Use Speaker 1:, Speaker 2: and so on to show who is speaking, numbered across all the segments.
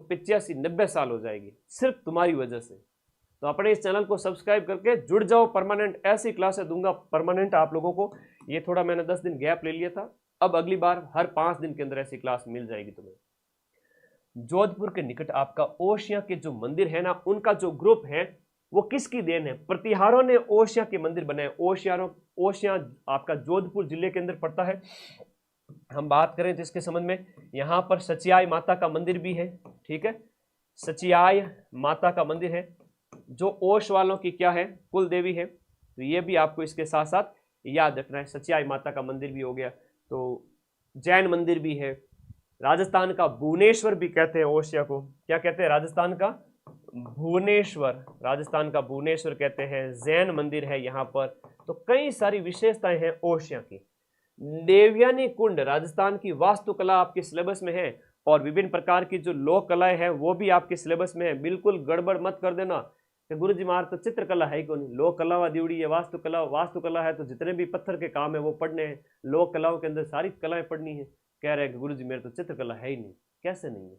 Speaker 1: 85-90 साल हो जाएगी सिर्फ तुम्हारी वजह से। तो अपने इस चैनल को सब्सक्राइब करके जुड़ जाओ, परमानेंट ऐसी क्लासें दूंगा परमानेंट आप लोगों को। ये थोड़ा मैंने 10 दिन गैप ले लिया था, अब अगली बार हर 5 दिन के अंदर ऐसी क्लास मिल जाएगी तुम्हें। जोधपुर के निकट आपका ओशिया के जो मंदिर है ना, उनका जो ग्रुप है वो किसकी देन है? प्रतिहारों ने ओशिया के मंदिर बनाए। ओशिया आपका जोधपुर जिले के अंदर पड़ता है। हम बात करें तो इसके संबंध में, यहां पर सचियाई माता का मंदिर भी है, ठीक है, सचियाई माता का मंदिर है जो ओश वालों की क्या है, कुल देवी है। तो ये भी आपको इसके साथ साथ याद रखना है। सचियाई माता का मंदिर भी हो गया, तो जैन मंदिर भी है। राजस्थान का भुवनेश्वर भी कहते हैं ओशिया को, क्या कहते हैं? राजस्थान का भुवनेश्वर, राजस्थान का भुवनेश्वर कहते हैं। जैन मंदिर है यहाँ पर। तो कई सारी विशेषताएं हैं ओशिया की। देवयानी कुंड राजस्थान की वास्तुकला आपके सिलेबस में है, और विभिन्न प्रकार की जो लोक कलाएं हैं वो भी आपके सिलेबस में है। बिल्कुल गड़बड़ मत कर देना कि गुरु जी मार तो चित्रकला है ही कौन, लोक कला व दिवड़ी है, वास्तुकला है तो जितने भी पत्थर के काम है वो पढ़ने हैं। लोक कलाओं के अंदर सारी कलाएं पढ़नी है। कह रहे हैं कि गुरु जी मेरे तो चित्रकला है ही नहीं, कैसे नहीं है?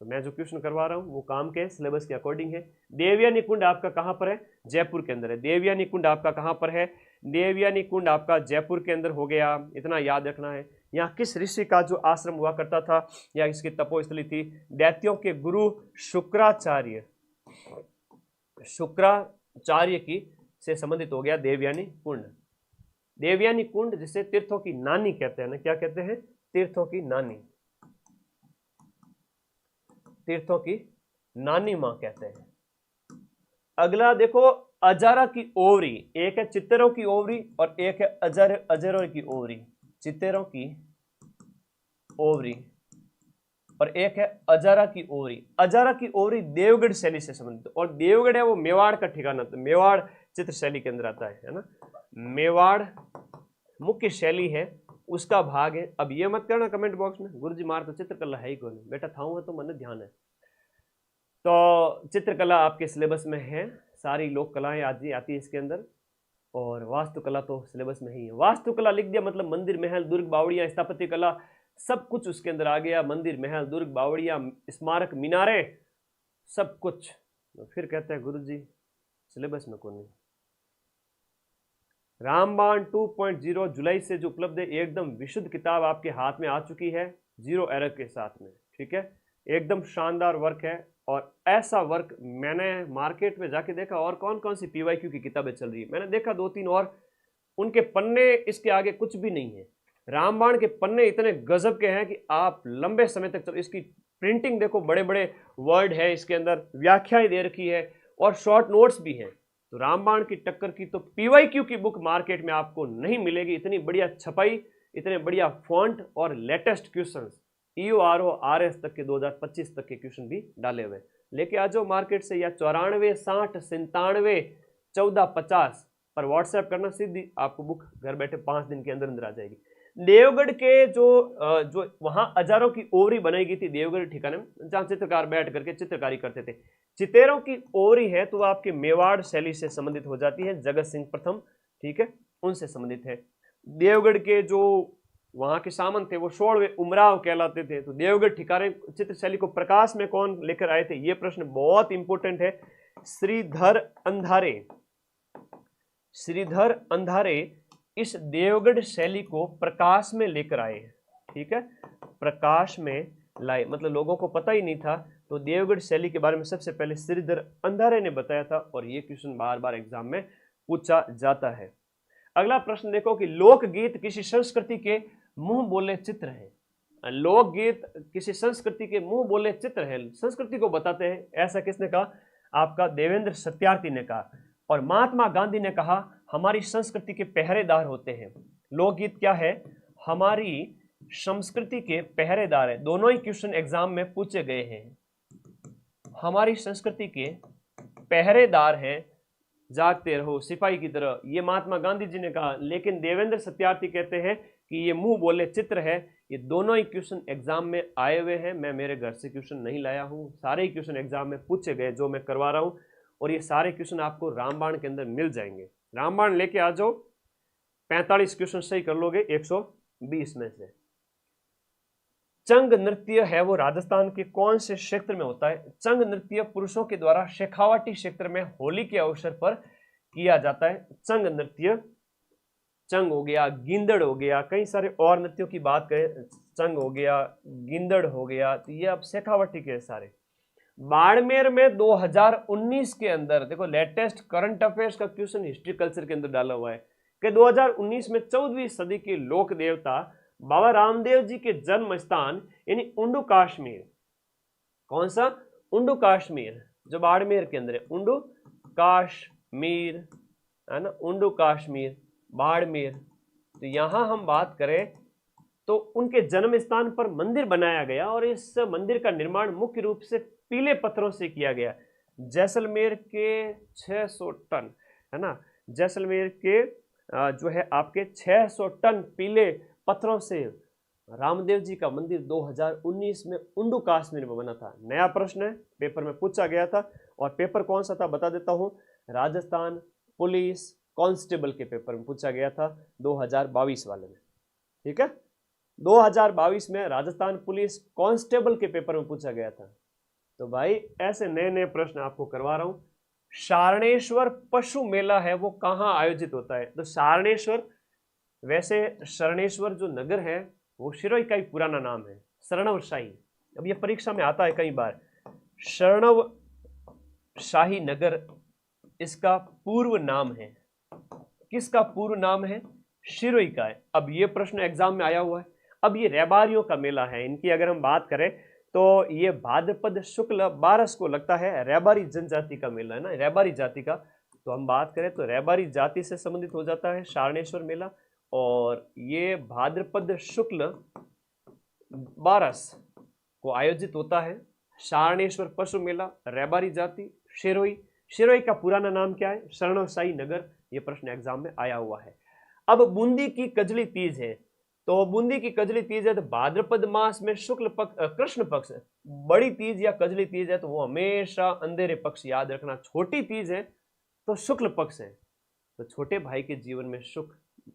Speaker 1: तो मैं जो क्वेश्चन करवा रहा हूँ वो काम के सिलेबस के अकॉर्डिंग है। देवयानी कुंड आपका कहाँ पर है? जयपुर के अंदर है। देवयानी कुंड आपका कहाँ पर है? देवयानी कुंड आपका जयपुर के अंदर हो गया, इतना याद रखना है। यहाँ किस ऋषि का जो आश्रम हुआ करता था या इसकी तपोस्थली थी? दैत्यों के गुरु शुक्राचार्य की से संबंधित हो गया देवयानी कुंड। देवयानी कुंड जिसे तीर्थों की नानी कहते हैं ना, क्या कहते हैं? तीर्थों की नानी, तीर्थों की नानी मां कहते हैं। अगला देखो, अजारा की ओवरी, एक है चित्तरों की ओवरी और एक है अजरों की ओवरी। चित्तरों की ओवरी और एक है अजारा की ओवरी। अजारा की ओवरी देवगढ़ शैली से संबंधित, और देवगढ़ है वो मेवाड़ का ठिकाना, तो मेवाड़ चित्र शैली के अंदर आता है ना। मेवाड़ मुख्य शैली है, उसका भाग है। अब ये मत करना कमेंट बॉक्स में गुरुजी मार तो चित्रकला है ही कौन, बेटा थाऊंगा तो मन ध्यान है। तो चित्रकला आपके सिलेबस में है, सारी लोक कलाएं आती है इसके अंदर, और वास्तुकला तो सिलेबस में ही है। वास्तुकला लिख दिया मतलब मंदिर, महल, दुर्ग, बावड़ियां, स्थापत्य कला सब कुछ उसके अंदर आ गया। मंदिर, महल, दुर्ग, बावड़ियां, स्मारक, मीनारे, सब कुछ। तो फिर कहते हैं गुरुजी सिलेबस में कौन है। रामबाण 2.0 जुलाई से जो उपलब्ध है, एकदम विशुद्ध किताब आपके हाथ में आ चुकी है, 0 एरर के साथ में, ठीक है। एकदम शानदार वर्क है, और ऐसा वर्क मैंने मार्केट में जाके देखा और कौन कौन सी पीवाईक्यू की किताबें चल रही है, मैंने देखा 2-3 और, उनके पन्ने इसके आगे कुछ भी नहीं है। रामबाण के पन्ने इतने गजब के हैं कि आप लंबे समय तक चल। इसकी प्रिंटिंग देखो, बड़े बड़े वर्ड है इसके अंदर, व्याख्याएं दे रखी है और शॉर्ट नोट्स भी हैं। तो रामबाण की टक्कर की तो पीवाईक्यू की बुक मार्केट में आपको नहीं मिलेगी। इतनी बढ़िया छपाई, इतने बढ़िया फॉन्ट और लेटेस्ट क्वेश्चंस, EORO RS तक के 2025 तक के क्वेश्चन भी डाले हुए। लेके आ जाओ मार्केट से, या 94 60 97 14 50 पर व्हाट्सएप करना, सीधी आपको बुक घर बैठे 5 दिन के अंदर अंदर आ जाएगी। देवगढ़ के जो वहां अजारों की ओवरी बनाई गई थी, देवगढ़ ठिकाने में जहां चित्रकार बैठ करके चित्रकारी करते थे, चितेरों की ओवरी है तो आपके मेवाड़ शैली से संबंधित हो जाती है, जगत सिंह प्रथम, ठीक है, उनसे संबंधित है। देवगढ़ के जो वहां के सामंत थे वो 16वें उमराव कहलाते थे। तो देवगढ़ ठिकाने चित्र शैली को प्रकाश में कौन लेकर आए थे, ये प्रश्न बहुत इंपॉर्टेंट है। श्रीधर अंधारे इस देवगढ़ शैली को प्रकाश में लेकर आए, ठीक है, प्रकाश में लाए, मतलब लोगों को पता ही नहीं था। तो देवगढ़ शैली के बारे में सबसे पहले श्रीधर अंधारे ने बताया था, और ये क्वेश्चन बार बार एग्जाम में पूछा जाता है। अगला प्रश्न देखो कि लोकगीत किसी संस्कृति के मुंह बोले चित्र है। लोकगीत किसी संस्कृति के मुंह बोले चित्र है, संस्कृति को बताते हैं, ऐसा किसने कहा? आपका देवेंद्र सत्यार्थी ने कहा। और महात्मा गांधी ने कहा हमारी संस्कृति के पहरेदार होते हैं। लोकगीत क्या है? हमारी संस्कृति के पहरेदार है। दोनों ही क्वेश्चन एग्जाम में पूछे गए हैं। हमारी संस्कृति के पहरेदार हैं, जागते रहो सिपाही की तरह, ये महात्मा गांधी जी ने कहा। लेकिन देवेंद्र सत्यार्थी कहते हैं कि ये मुंह बोले चित्र है। ये दोनों ही क्वेश्चन एग्जाम में आए हुए हैं, मैं मेरे घर से क्वेश्चन नहीं लाया हूं, सारे ही क्वेश्चन एग्जाम में पूछे गए जो मैं करवा रहा हूं, और ये सारे क्वेश्चन आपको रामबाण के अंदर मिल जाएंगे। रामबाण लेके आ जाओ, 45 क्वेश्चन सही कर लोगे 120 में से। चंग नृत्य है वो राजस्थान के कौन से क्षेत्र में होता है? चंग नृत्य पुरुषों के द्वारा शेखावाटी क्षेत्र में होली के अवसर पर किया जाता है। चंग नृत्य, चंग हो गया, गिंदड़ हो गया, कई सारे और नृत्यों की बात करें, चंग हो गया, गिंदड़ हो गया, तो ये अब शेखावाटी के सारे। बाड़मेर में 2019 के अंदर देखो, लेटेस्ट करंट अफेयर्स का क्वेश्चन हिस्ट्री कल्चर के अंदर डाला हुआ है कि 2019 में 14वीं सदी के लोक देवता बाबा रामदेव जी के जन्म स्थान यानी उंडू काश्मीर, कौन सा? उंडू काश्मीर, जो बाड़मेर के अंदर है, उंडू काश्मीर, है ना, उंडू काश्मीर, बाड़मेर। तो यहां हम बात करें तो उनके जन्म स्थान पर मंदिर बनाया गया और इस मंदिर का निर्माण मुख्य रूप से पीले पत्थरों से किया गया। जैसलमेर के 600 टन, है ना, जैसलमेर के जो है आपके 600 टन पीले पत्थरों से रामदेव जी का मंदिर 2019 में उंडू कश्मीर में बना था। नया प्रश्न है, पेपर में पूछा गया था, और पेपर कौन सा था बता देता हूं, राजस्थान पुलिस कांस्टेबल के पेपर में पूछा गया था 2022 वाले में। ठीक है, 2022 में राजस्थान पुलिस कांस्टेबल के पेपर में पूछा गया था। तो भाई ऐसे नए नए प्रश्न आपको करवा रहा हूं। शारणेश्वर पशु मेला है वो कहाँ आयोजित होता है? तो शारणेश्वर, वैसे शरणेश्वर जो नगर है वो शिरोई का ही पुराना नाम है, शरणव शाही। अब ये परीक्षा में आता है कई बार, शरणव शाही नगर इसका पूर्व नाम है। किसका पूर्व नाम है? शिरोई का है। अब ये प्रश्न एग्जाम में आया हुआ है। अब ये रैबारियों का मेला है, इनकी अगर हम बात करें तो ये भाद्रपद शुक्ल 12 को लगता है। रैबारी जनजाति का मेला है ना, रैबारी जाति का। तो हम बात करें तो रैबारी जाति से संबंधित हो जाता है शारणेश्वर मेला, और ये भाद्रपद शुक्ल 12 को आयोजित होता है। शारणेश्वर पशु मेला, रैबारी जाति, शिरोई। शिरोई का पुराना नाम क्या है? शरणवशाही नगर। ये प्रश्न एग्जाम में आया हुआ है। अब बूंदी की कजली तीज है, तो बूंदी की कजली तीज है तो भाद्रपद मास में शुक्ल पक्ष, कृष्ण पक्ष, बड़ी तीज या कजली तीज है तो वो हमेशा अंधेरे पक्ष याद रखना। छोटी तीज है तो शुक्ल पक्ष है। तो छोटे भाई के जीवन में सुख,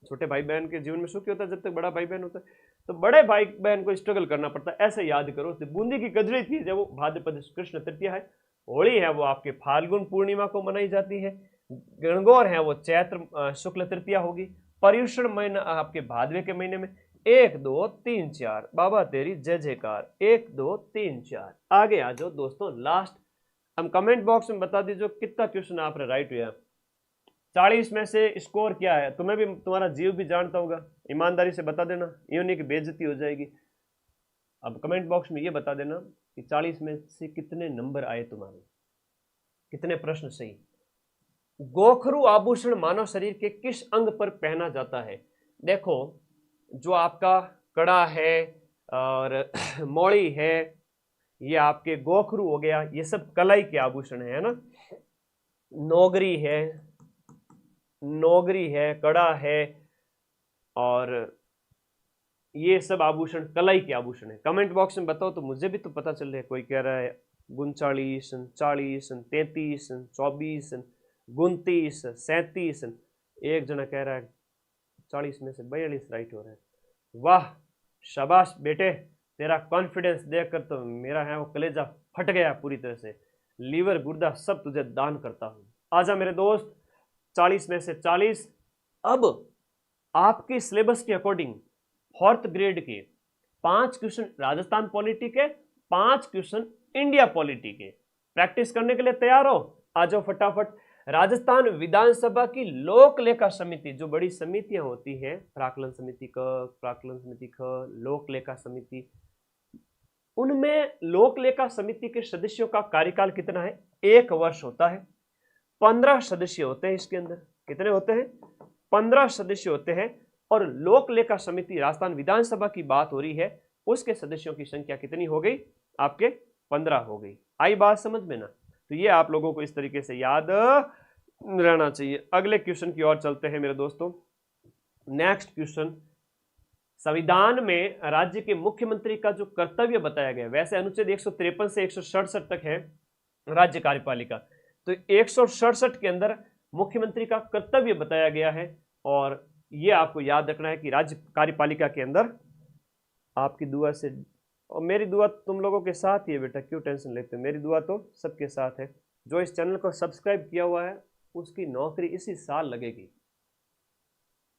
Speaker 1: छोटे भाई बहन के जीवन में सुख होता है जब तक बड़ा भाई बहन होता है, तो बड़े भाई बहन को स्ट्रगल करना पड़ता है, ऐसे याद करो। तो बूंदी की कजली तीज है वो भाद्रपद कृष्ण तृतीया है। होली है वो आपके फाल्गुन पूर्णिमा को मनाई जाती है। गणगौर है वो चैत्र शुक्ल तृतीया होगी। पर्युषण महीना आपके भादवे के महीने में। 1 2 3 4 बाबा तेरी जय जयकार। 1 2 3 4। आगे आ जाओ दोस्तों, लास्ट हम कमेंट बॉक्स में बता दीजिए कितना क्वेश्चन आपने राइट हुआ। 40 में से स्कोर क्या है? तुम्हें भी, तुम्हारा जीव भी जानता होगा, ईमानदारी से बता देना, यूं नहीं कि बेइज्जती हो जाएगी। अब कमेंट बॉक्स में ये बता देना कि 40 में से कितने नंबर आए तुम्हारे, कितने प्रश्न सही। गोखरू आभूषण मानव शरीर के किस अंग पर पहना जाता है? देखो, जो आपका कड़ा है और मौड़ी है, ये आपके गोखरू हो गया, ये सब कलाई के आभूषण है ना। नौगरी है, नौगरी है, कड़ा है, और ये सब आभूषण कलाई के आभूषण है। कमेंट बॉक्स में बताओ तो मुझे भी तो पता चल रहा है। कोई कह रहा है 39, 40, 33, 24, 29, 37। एक जना कह रहा है 40 में से 42 राइट हो रहे हैं। वाह, शाबाश बेटे, तेरा कॉन्फिडेंस देखकर तो मेरा है वो कलेजा फट गया पूरी तरह से। लीवर गुर्दा सब तुझे दान करता हूं। आजा मेरे दोस्त, 40 में से 40। अब आपके सिलेबस के अकॉर्डिंग 4th ग्रेड के 5 क्वेश्चन राजस्थान पॉलिटी के, 5 क्वेश्चन इंडिया पॉलिटी के। प्रैक्टिस करने के लिए तैयार हो? आ जाओ फटाफट। राजस्थान विधानसभा की लोक लेखा समिति, जो बड़ी समितियां होती हैं, प्राक्कलन समिति क, प्राक्कलन समिति ख, लोक लेखा समिति, उनमें लोक लेखा समिति के सदस्यों का कार्यकाल कितना है? 1 वर्ष होता है। 15 सदस्य होते हैं इसके अंदर। कितने होते हैं? 15 सदस्य होते हैं। और लोक लेखा समिति राजस्थान विधानसभा की बात हो रही है, उसके सदस्यों की संख्या कितनी हो गई? आपके 15 हो गई। आई बात समझ में ना? तो ये आप लोगों को इस तरीके से याद रहना चाहिए। अगले क्वेश्चन की ओर चलते हैं मेरे दोस्तों। नेक्स्ट क्वेश्चन, संविधान में राज्य के मुख्यमंत्री का जो कर्तव्य बताया गया, वैसे अनुच्छेद 153 से 167 तक है राज्य कार्यपालिका, तो 167 के अंदर मुख्यमंत्री का कर्तव्य बताया गया है। और ये आपको याद रखना है कि राज्य कार्यपालिका के अंदर आपकी दुआ से और मेरी दुआ तुम लोगों के साथ ही है बेटा, क्यों टेंशन लेते हो, मेरी दुआ तो सबके साथ है। जो इस चैनल को सब्सक्राइब किया हुआ है उसकी नौकरी इसी साल लगेगी।